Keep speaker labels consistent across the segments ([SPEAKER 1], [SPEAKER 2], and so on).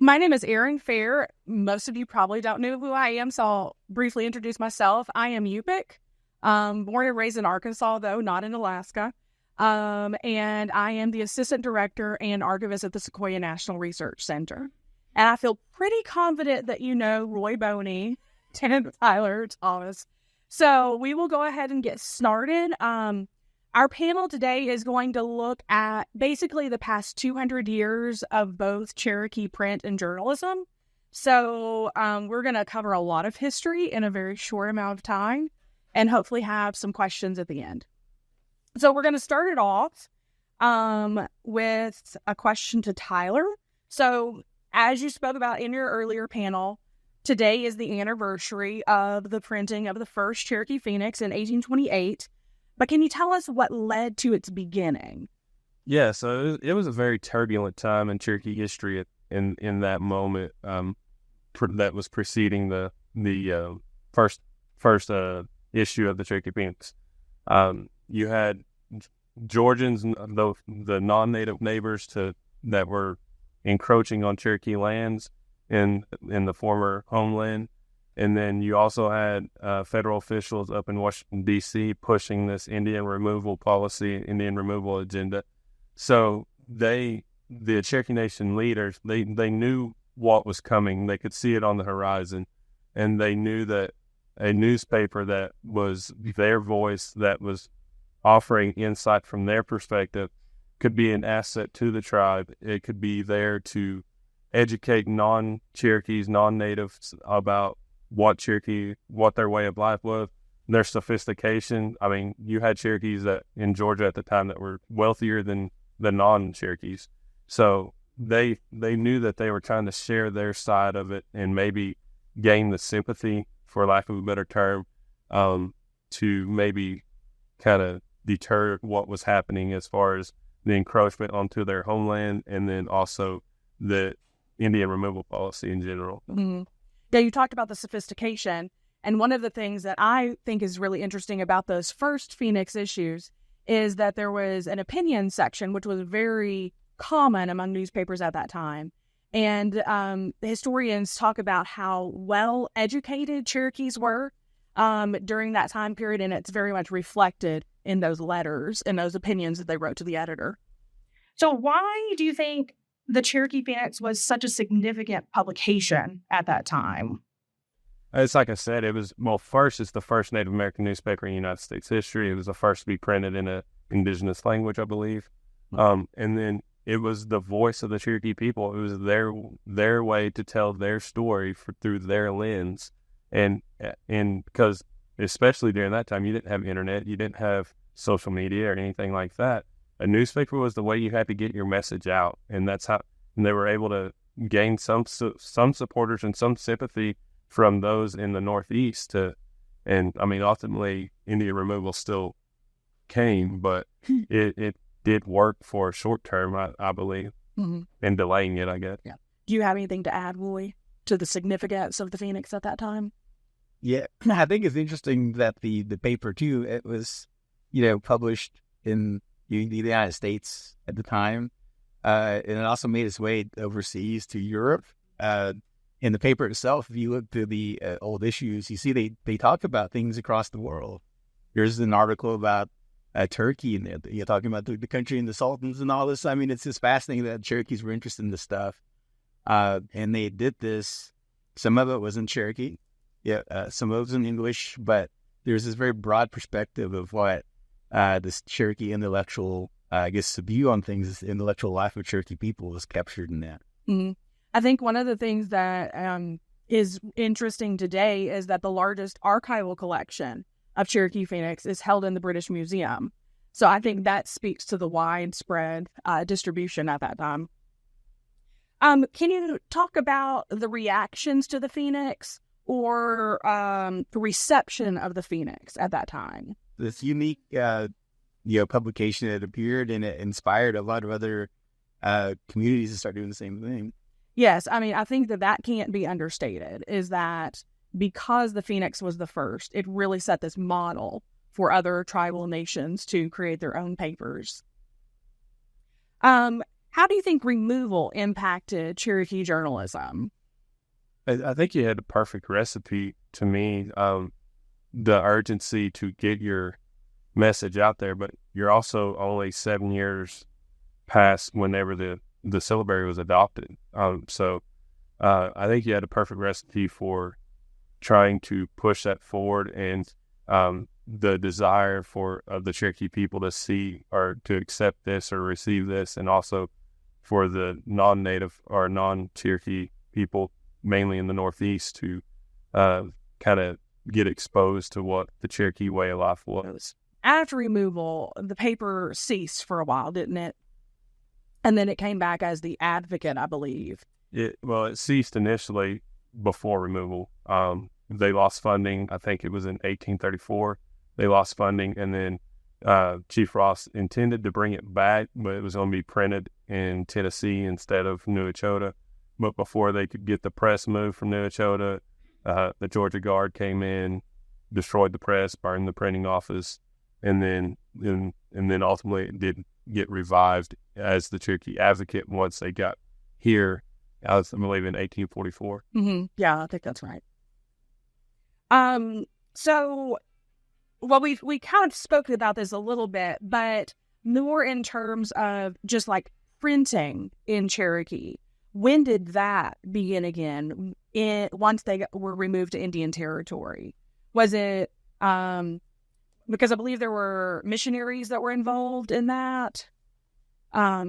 [SPEAKER 1] My name is Erin Fair. Most of you probably don't know who I am, so I'll briefly introduce myself. I am Yupik, born and raised in Arkansas, though not in Alaska. And I am the Assistant Director and Archivist at the Sequoia National Research Center. And I feel pretty confident that you know Roy Boney and Tyler Thomas. So we will go ahead and get started. Our panel today is going to look at basically the past 200 years of both Cherokee print and journalism. So we're going to cover a lot of history in a very short amount of time and hopefully have some questions at the end. So we're going to start it off with a question to Tyler. So as you spoke about in your earlier panel, today is the anniversary of the printing of the first Cherokee Phoenix in 1828. But can you tell us what led to its beginning?
[SPEAKER 2] Yeah, so it was a very turbulent time in Cherokee history in that moment that was preceding the first issue of the Cherokee Phoenix. You had Georgians, the non-native neighbors that were encroaching on Cherokee lands in the former homeland. And then you also had federal officials up in Washington, D.C. pushing this Indian removal policy, Indian removal agenda. So the Cherokee Nation leaders, they knew what was coming. They could see it on the horizon. And they knew that a newspaper that was their voice, that was offering insight from their perspective, could be an asset to the tribe. It could be there to educate non-Cherokees, non-natives about what their way of life was, their sophistication. I mean, you had Cherokees that in Georgia at the time that were wealthier than the non-Cherokees. So they knew that they were trying to share their side of it and maybe gain the sympathy, for lack of a better term, to maybe kind of deter what was happening as far as the encroachment onto their homeland and then also the Indian removal policy in general.
[SPEAKER 1] Mm-hmm. Yeah, you talked about the sophistication, and one of the things that I think is really interesting about those first Phoenix issues is that there was an opinion section, which was very common among newspapers at that time. And the historians talk about how well-educated Cherokees were during that time period, and it's very much reflected in those letters and those opinions that they wrote to the editor. So why do you think the Cherokee Phoenix was such a significant publication at that time?
[SPEAKER 2] It's like I said, first, it's the first Native American newspaper in United States history. It was the first to be printed in an indigenous language, I believe. And then it was the voice of the Cherokee people. It was their way to tell their story through their lens. And because especially during that time, you didn't have internet, you didn't have social media or anything like that. A newspaper was the way you had to get your message out, and that's how they were able to gain some supporters and some sympathy from those in the Northeast. And I mean, ultimately, Indian removal still came, but it did work for a short term, I believe, and delaying it, I guess.
[SPEAKER 1] Yeah. Do you have anything to add, Roy, to the significance of the Phoenix at that time?
[SPEAKER 3] Yeah, I think it's interesting that the paper too, it was, published in the United States at the time, and it also made its way overseas to Europe. In the paper itself, if you look through the old issues, you see they talk about things across the world. There's an article about Turkey, and you're talking about the country and the sultans and all this. I mean, it's just fascinating that Cherokees were interested in this stuff, and they did this. Some of it was in Cherokee, some of it was in English, but there's this very broad perspective of what this Cherokee intellectual, view on things, the intellectual life of Cherokee people was captured in that.
[SPEAKER 1] Mm-hmm. I think one of the things that is interesting today is that the largest archival collection of Cherokee Phoenix is held in the British Museum. So I think that speaks to the widespread distribution at that time. Can you talk about the reactions to the Phoenix or the reception of the Phoenix at that time?
[SPEAKER 3] This unique, publication that appeared, and it inspired a lot of other communities to start doing the same thing.
[SPEAKER 1] Yes, I mean, I think that can't be understated, is that because the Phoenix was the first, it really set this model for other tribal nations to create their own papers. How How do you think removal impacted Cherokee journalism?
[SPEAKER 2] I think you had the perfect recipe to me. The urgency to get your message out there, but you're also only 7 years past whenever the syllabary was adopted. So I think you had a perfect recipe for trying to push that forward, and the desire of the Cherokee people to see or to accept this or receive this, and also for the non-native or non-Cherokee people, mainly in the Northeast, to kind of get exposed to what the Cherokee way of life was.
[SPEAKER 1] After removal, the paper ceased for a while, didn't it? And then it came back as the Advocate, I believe.
[SPEAKER 2] It ceased initially before removal. They lost funding. I think it was in 1834. They lost funding, and then Chief Ross intended to bring it back, but it was going to be printed in Tennessee instead of ᎠＨÉ. But before they could get the press moved from ᎠHÉ, the Georgia Guard came in, destroyed the press, burned the printing office, and then ultimately it did get revived as the Cherokee Advocate once they got here. I believe in 1844.
[SPEAKER 1] Mm-hmm. Yeah, I think that's right. So, well, we kind of spoken about this a little bit, but more in terms of just like printing in Cherokee. When did that begin again? Once they were removed to Indian Territory, was it because I believe there were missionaries that were involved in that? I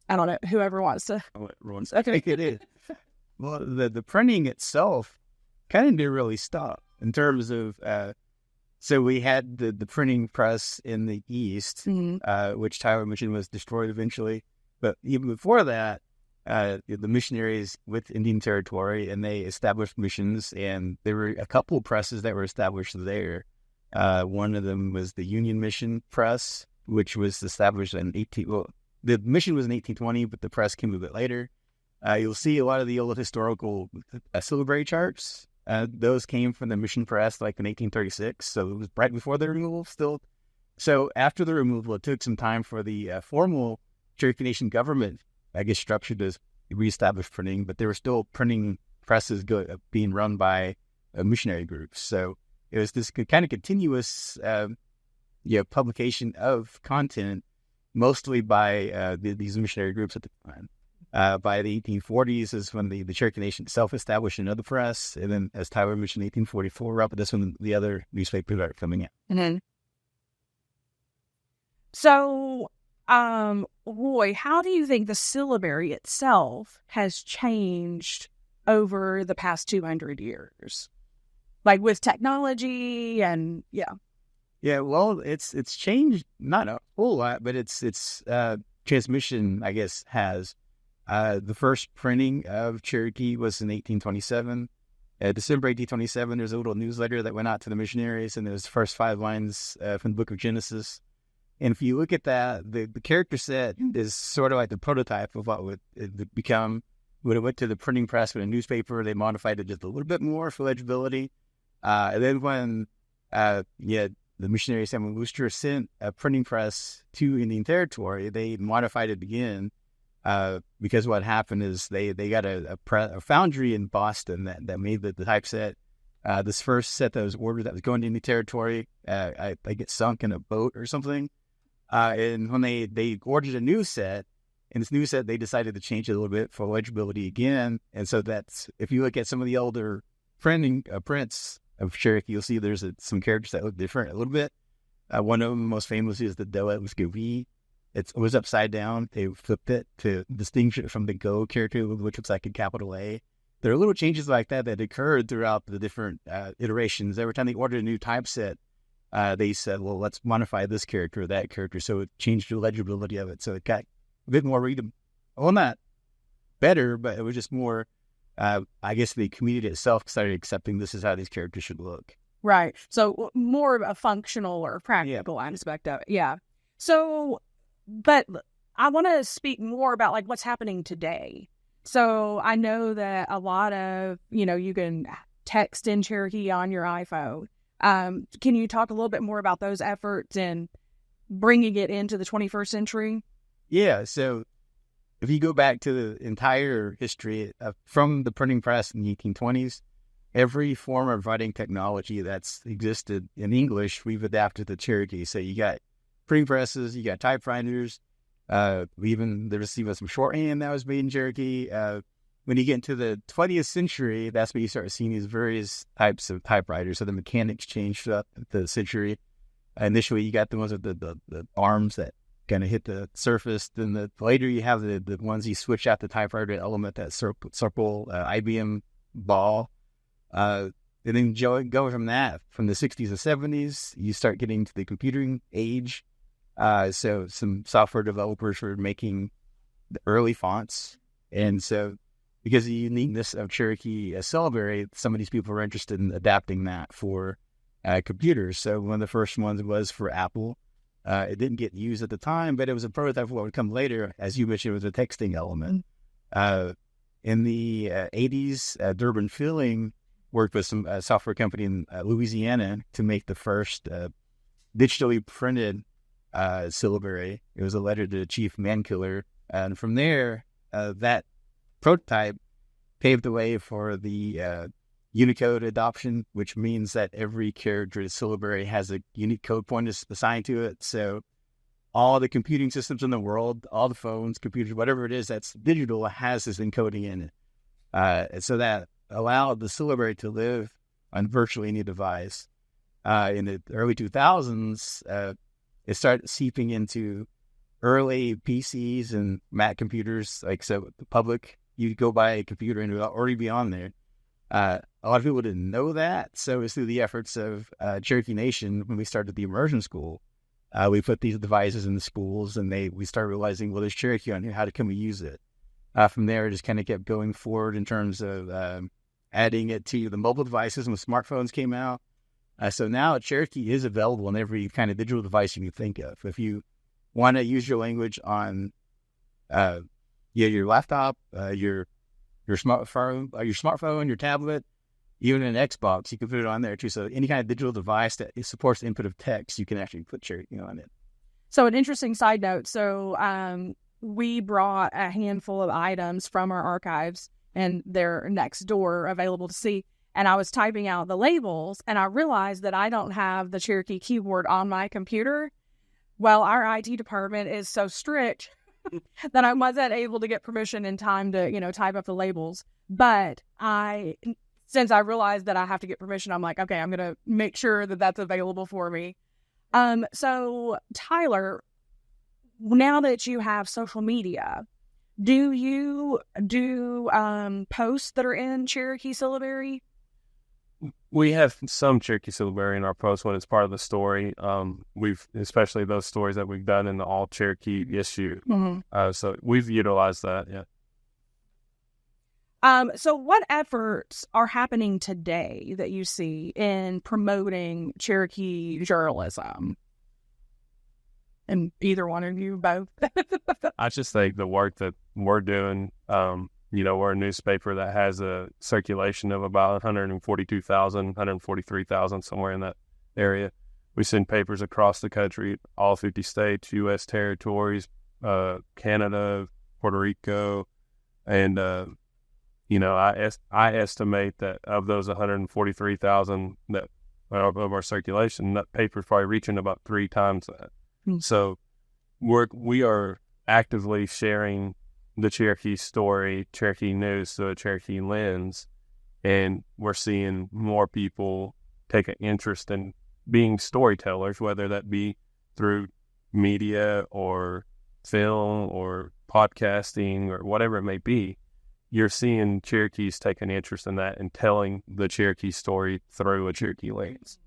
[SPEAKER 1] don't know. Whoever wants to.
[SPEAKER 3] I think it is. Well, the printing itself kind of didn't really stop in terms of. So we had the printing press in the East, which Tyler mentioned was destroyed eventually. But even before that, the missionaries with Indian Territory, and they established missions, and there were a couple of presses that were established there. One of them was the Union Mission Press, which was established in the mission was in 1820, but the press came a bit later. You'll see a lot of the old historical syllabary charts. Those came from the mission press like in 1836, so it was right before the removal still. So after the removal, it took some time for the formal Cherokee Nation government, I guess, structure to reestablish printing, but there were still printing presses being run by missionary groups. So it was this kind of continuous publication of content, mostly by these missionary groups at the time. By the 1840s is when the Cherokee Nation itself established another press, and then, as Tyler mentioned, 1844, but that's when the other newspapers are coming out.
[SPEAKER 1] Mm-hmm. So, Roy, how do you think the syllabary itself has changed over the past 200 years? Like with technology and, yeah.
[SPEAKER 3] Yeah, well, it's changed, not a whole lot, but its transmission, I guess, has. The first printing of Cherokee was in 1827. December 1827, there's a little newsletter that went out to the missionaries, and there's the first 5 lines from the book of Genesis. And if you look at that, the character set is sort of like the prototype of what would it become. When it went to the printing press with a newspaper, they modified it just a little bit more for legibility. And then when the missionary Samuel Worcester sent a printing press to Indian Territory, they modified it again. Because what happened is they got a foundry in Boston that made the typeset. This first set that was ordered that was going to Indian Territory, I get sunk in a boat or something. And when they ordered a new set, in this new set, they decided to change it a little bit for legibility again. And so that's, if you look at some of the older prints of Cherokee, you'll see there's some characters that look different a little bit. One of them, most famously, is the ᎠＨÉ. It was upside down. They flipped it to distinguish it from the Go character, which looks like a capital A. There are little changes like that occurred throughout the different iterations. Every time they ordered a new typeset, they said, well, let's modify this character or that character. So it changed the legibility of it. So it got a bit more readable. Well, not better, but it was just more, I guess the community itself started accepting this is how these characters should look.
[SPEAKER 1] Right. So more of a functional or practical aspect of it. Yeah. So, but I want to speak more about like what's happening today. So I know that a lot of, you can text in Cherokee on your iPhone. Can you talk a little bit more about those efforts and bringing it into the 21st century?
[SPEAKER 3] Yeah. So if you go back to the entire history from the printing press in the 1820s, every form of writing technology that's existed in English, we've adapted to Cherokee. So you got printing presses, you got typewriters, there's even some shorthand that was made in Cherokee. When you get into the 20th century, that's when you start seeing these various types of typewriters. So the mechanics changed up the century. Initially, you got the ones with the arms that kind of hit the surface. Then later you have the ones you switch out the typewriter element, that circle IBM ball. And then going from that, from the 60s and 70s, you start getting to the computing age. So some software developers were making the early fonts. And so because of the uniqueness of Cherokee syllabary, some of these people were interested in adapting that for computers. So one of the first ones was for Apple. It didn't get used at the time, but it was a prototype of what would come later. As you mentioned, it was a texting element. In the 80s, Durbin Filling worked with some software company in Louisiana to make the first digitally printed syllabary. It was a letter to Chief Mankiller. And from there, that prototype paved the way for the Unicode adoption, which means that every character in the syllabary has a unique code point assigned to it. So all the computing systems in the world, all the phones, computers, whatever it is that's digital, has this encoding in it. And so that allowed the syllabary to live on virtually any device. In the early 2000s, it started seeping into early PCs and Mac computers. Like, so the public, you go buy a computer and it would already be on there. A lot of people didn't know that. So it was through the efforts of Cherokee Nation, when we started the immersion school, we put these devices in the schools, and we started realizing, well, there's Cherokee on here. How can we use it? From there, it just kind of kept going forward in terms of adding it to the mobile devices when smartphones came out. So now Cherokee is available on every kind of digital device you can think of. If you want to use your language on your laptop, your smartphone, your tablet, even an Xbox, you can put it on there too. So any kind of digital device that supports the input of text, you can actually put Cherokee on it.
[SPEAKER 1] So an interesting side note. So we brought a handful of items from our archives, and they're next door available to see. And I was typing out the labels, and I realized that I don't have the Cherokee keyboard on my computer. Well, our IT department is so strict that I wasn't able to get permission in time to, type up the labels. But since I realized that I have to get permission, I'm like, okay, I'm going to make sure that that's available for me. So Tyler, now that you have social media, do you do posts that are in Cherokee syllabary?
[SPEAKER 2] We have some Cherokee syllabary in our posts when it's part of the story. Especially those stories that we've done in the All Cherokee issue. Mm-hmm. So we've utilized that, yeah.
[SPEAKER 1] So what efforts are happening today that you see in promoting Cherokee journalism? And either one of you, both?
[SPEAKER 2] I just think the work that we're doing, we're a newspaper that has a circulation of about 142,000, 143,000, somewhere in that area. We send papers across the country, all 50 states, U.S. territories, Canada, Puerto Rico, and I estimate that of those 143,000 that of our circulation, that paper's probably reaching about 3 times that. Mm-hmm. So we are actively sharing the Cherokee story, Cherokee news through a Cherokee lens, and we're seeing more people take an interest in being storytellers, whether that be through media or film or podcasting or whatever it may be. You're seeing Cherokees take an interest in that and telling the Cherokee story through a Cherokee lens.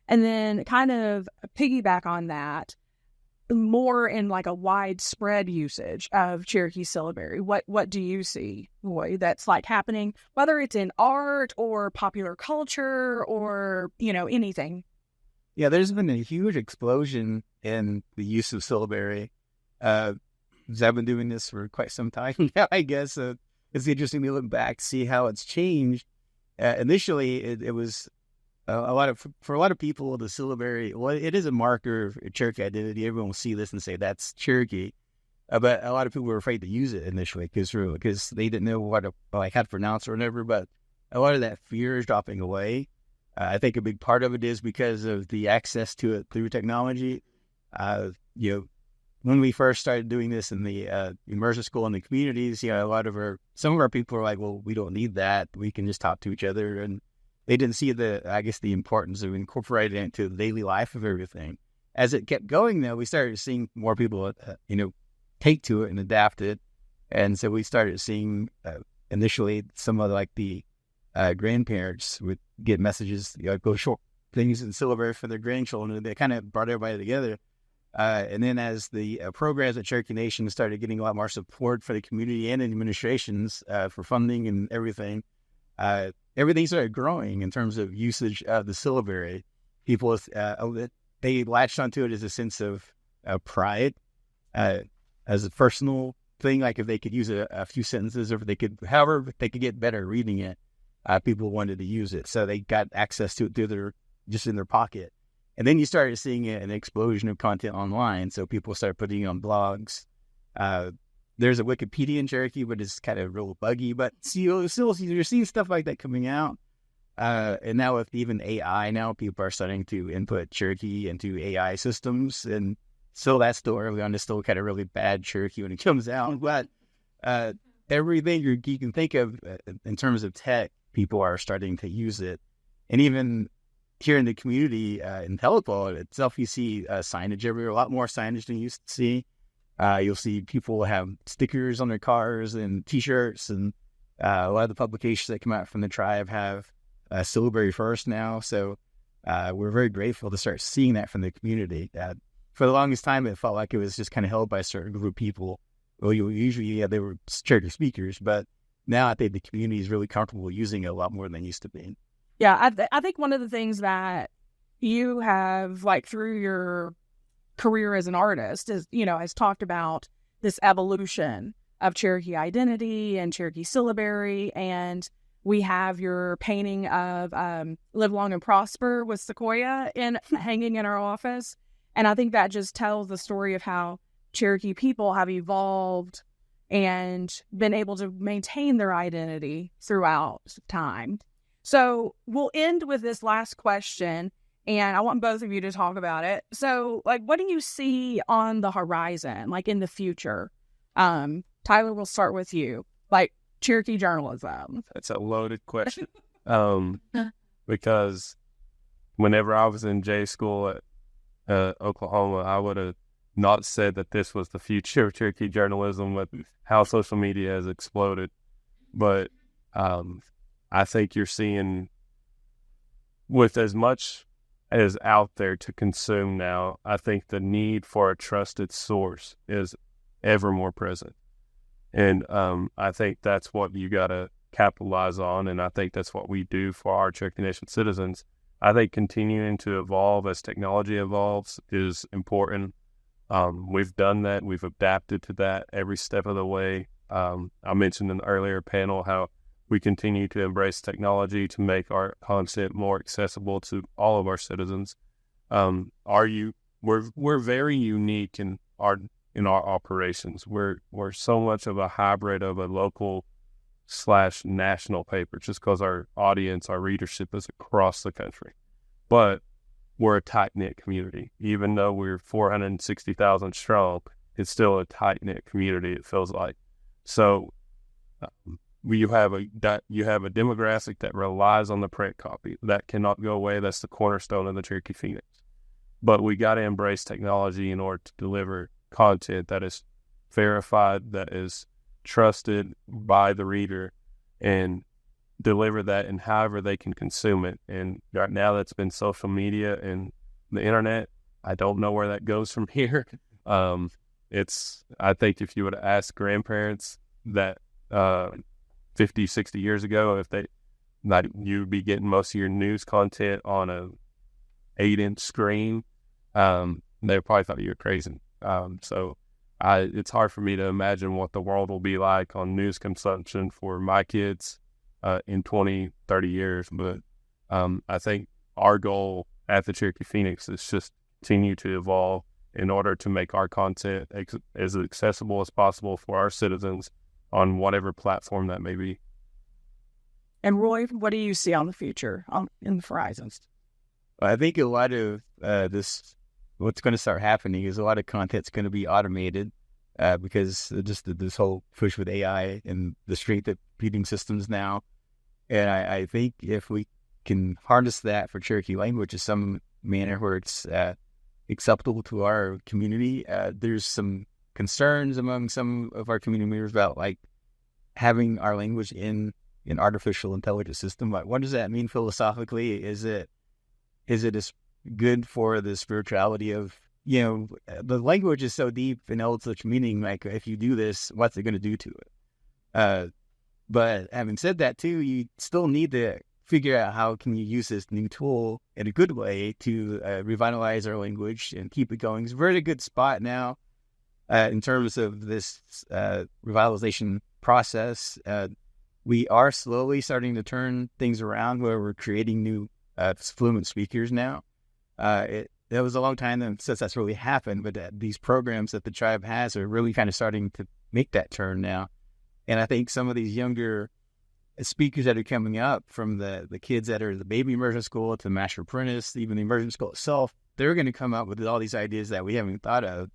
[SPEAKER 1] And then kind of piggyback on that, more in like a widespread usage of Cherokee syllabary. What do you see, Roy, that's like happening, whether it's in art or popular culture or, anything?
[SPEAKER 3] Yeah, there's been a huge explosion in the use of syllabary. I've been doing this for quite some time now, I guess. It's interesting to look back, see how it's changed. Initially, it was for a lot of people, the syllabary, well, it is a marker of Cherokee identity. Everyone will see this and say, that's Cherokee. but a lot of people were afraid to use it initially because they didn't know what how to pronounce or whatever. But a lot of that fear is dropping away. I think a big part of it is because of the access to it through technology. When we first started doing this in the immersive school in the communities, some of our people were like, well, we don't need that. We can just talk to each other. And they didn't see the importance of incorporating it into the daily life of everything. As it kept going, though, we started seeing more people, take to it and adapt it. And so we started seeing initially some of the grandparents would get messages, go short things in syllabary for their grandchildren. And they kind of brought everybody together. And then as the programs at Cherokee Nation started getting a lot more support for the community and administrations for funding and everything, everything started growing in terms of usage of the syllabary. People, they latched onto it as a sense of pride, as a personal thing. Like if they could use a few sentences, or if they could get better at reading it, people wanted to use it. So they got access to it just in their pocket. And then you started seeing an explosion of content online. So people started putting it on blogs. There's a Wikipedia in Cherokee, but it's kind of real buggy. But you're seeing stuff like that coming out. And now with even AI, now people are starting to input Cherokee into AI systems. And so that's still early on. It's still kind of really bad Cherokee when it comes out. But everything you can think of in terms of tech, people are starting to use it. And even here in the community, in Telephone itself, you see signage everywhere, a lot more signage than you used to see. You'll see people have stickers on their cars and T-shirts, and a lot of the publications that come out from the tribe have syllabary first now. So we're very grateful to start seeing that from the community. For the longest time, it felt like it was just kind of held by a certain group of people. Well, usually they were Cherokee speakers, but now I think the community is really comfortable using it a lot more than they used to be.
[SPEAKER 1] Yeah, I think one of the things that you have, through your career as an artist, is, has talked about this evolution of Cherokee identity and Cherokee syllabary. And we have your painting of Live Long and Prosper with Sequoia hanging in our office. And I think that just tells the story of how Cherokee people have evolved and been able to maintain their identity throughout time. So we'll end with this last question, and I want both of you to talk about it. So, what do you see on the horizon, in the future? Tyler, we'll start with you. Cherokee journalism.
[SPEAKER 2] That's a loaded question. Because whenever I was in J school at Oklahoma, I would have not said that this was the future of Cherokee journalism with how social media has exploded. But I think you're seeing, with as much as out there to consume now, I think the need for a trusted source is ever more present. And I think that's what you got to capitalize on, and I think that's what we do for our Cherokee Nation citizens. I think continuing to evolve as technology evolves is important. We've done that. We've adapted to that every step of the way. I mentioned in the earlier panel how we continue to embrace technology to make our content more accessible to all of our citizens. We're very unique in our operations. We're so much of a hybrid of a local / national paper, just because our audience, our readership is across the country. But we're a tight-knit community. Even though we're 460,000 strong, it's still a tight-knit community, it feels like. So you have a demographic that relies on the print copy. That cannot go away. That's the cornerstone of the Cherokee Phoenix. But we got to embrace technology in order to deliver content that is verified, that is trusted by the reader, and deliver that in however they can consume it. And right now that's been social media and the internet. I don't know where that goes from here. I think if you would ask grandparents that 50, 60 years ago, you'd be getting most of your news content on a 8-inch screen, they probably thought you were crazy. So it's hard for me to imagine what the world will be like on news consumption for my kids in 20, 30 years. But I think our goal at the Cherokee Phoenix is just continue to evolve in order to make our content as accessible as possible for our citizens on whatever platform that may be.
[SPEAKER 1] And Roy, what do you see on the future in the horizons?
[SPEAKER 3] I think a lot of what's going to start happening is a lot of content's going to be automated because just this whole push with AI and the strength of computing systems now. And I think if we can harness that for Cherokee language in some manner where it's acceptable to our community, there's some concerns among some of our community members about like having our language in an artificial intelligence system. Like, what does that mean philosophically? Is it as good for the spirituality of, the language is so deep and holds such meaning, like if you do this, what's it going to do to it? But having said that too, you still need to figure out how can you use this new tool in a good way to revitalize our language and keep it going. We're at a good spot now in terms of this revitalization process. We are slowly starting to turn things around where we're creating new fluent speakers now. It was a long time since that's really happened, but these programs that the tribe has are really kind of starting to make that turn now. And I think some of these younger speakers that are coming up, from the kids that are the baby immersion school to the master apprentice, even the immersion school itself, they're going to come up with all these ideas that we haven't thought of,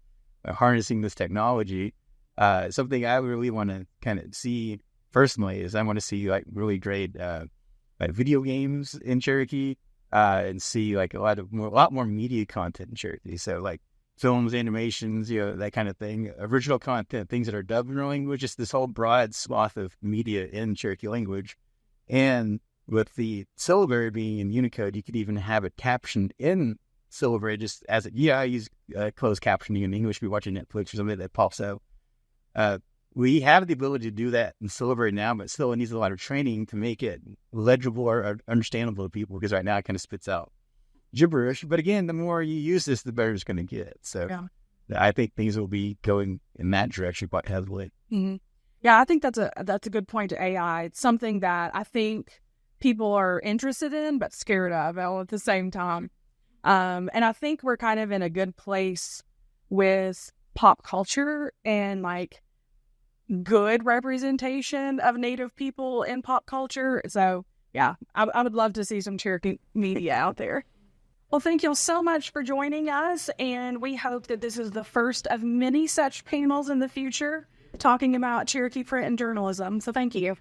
[SPEAKER 3] harnessing this technology. Something I really want to kind of see personally is I want to see like really great like video games in Cherokee, and see like a lot more media content in Cherokee. So like films, animations, that kind of thing, original content, things that are dubbed in our language, just this whole broad swath of media in Cherokee language. And with the syllabary being in Unicode, you could even have it captioned in syllabary, just as I use closed captioning in English. We watch Netflix or something that pops out. We have the ability to do that in syllabary now, but still it needs a lot of training to make it legible or understandable to people, because right now it kind of spits out gibberish. But again, the more you use this, the better it's going to get. So I think things will be going in that direction quite heavily.
[SPEAKER 1] Mm-hmm. Yeah, I think that's a good point to AI. It's something that I think people are interested in but scared of all at the same time. And I think we're kind of in a good place with pop culture and like good representation of Native people in pop culture. So yeah, I would love to see some Cherokee media out there. Well, thank you so much for joining us, and we hope that this is the first of many such panels in the future talking about Cherokee print and journalism. So thank you.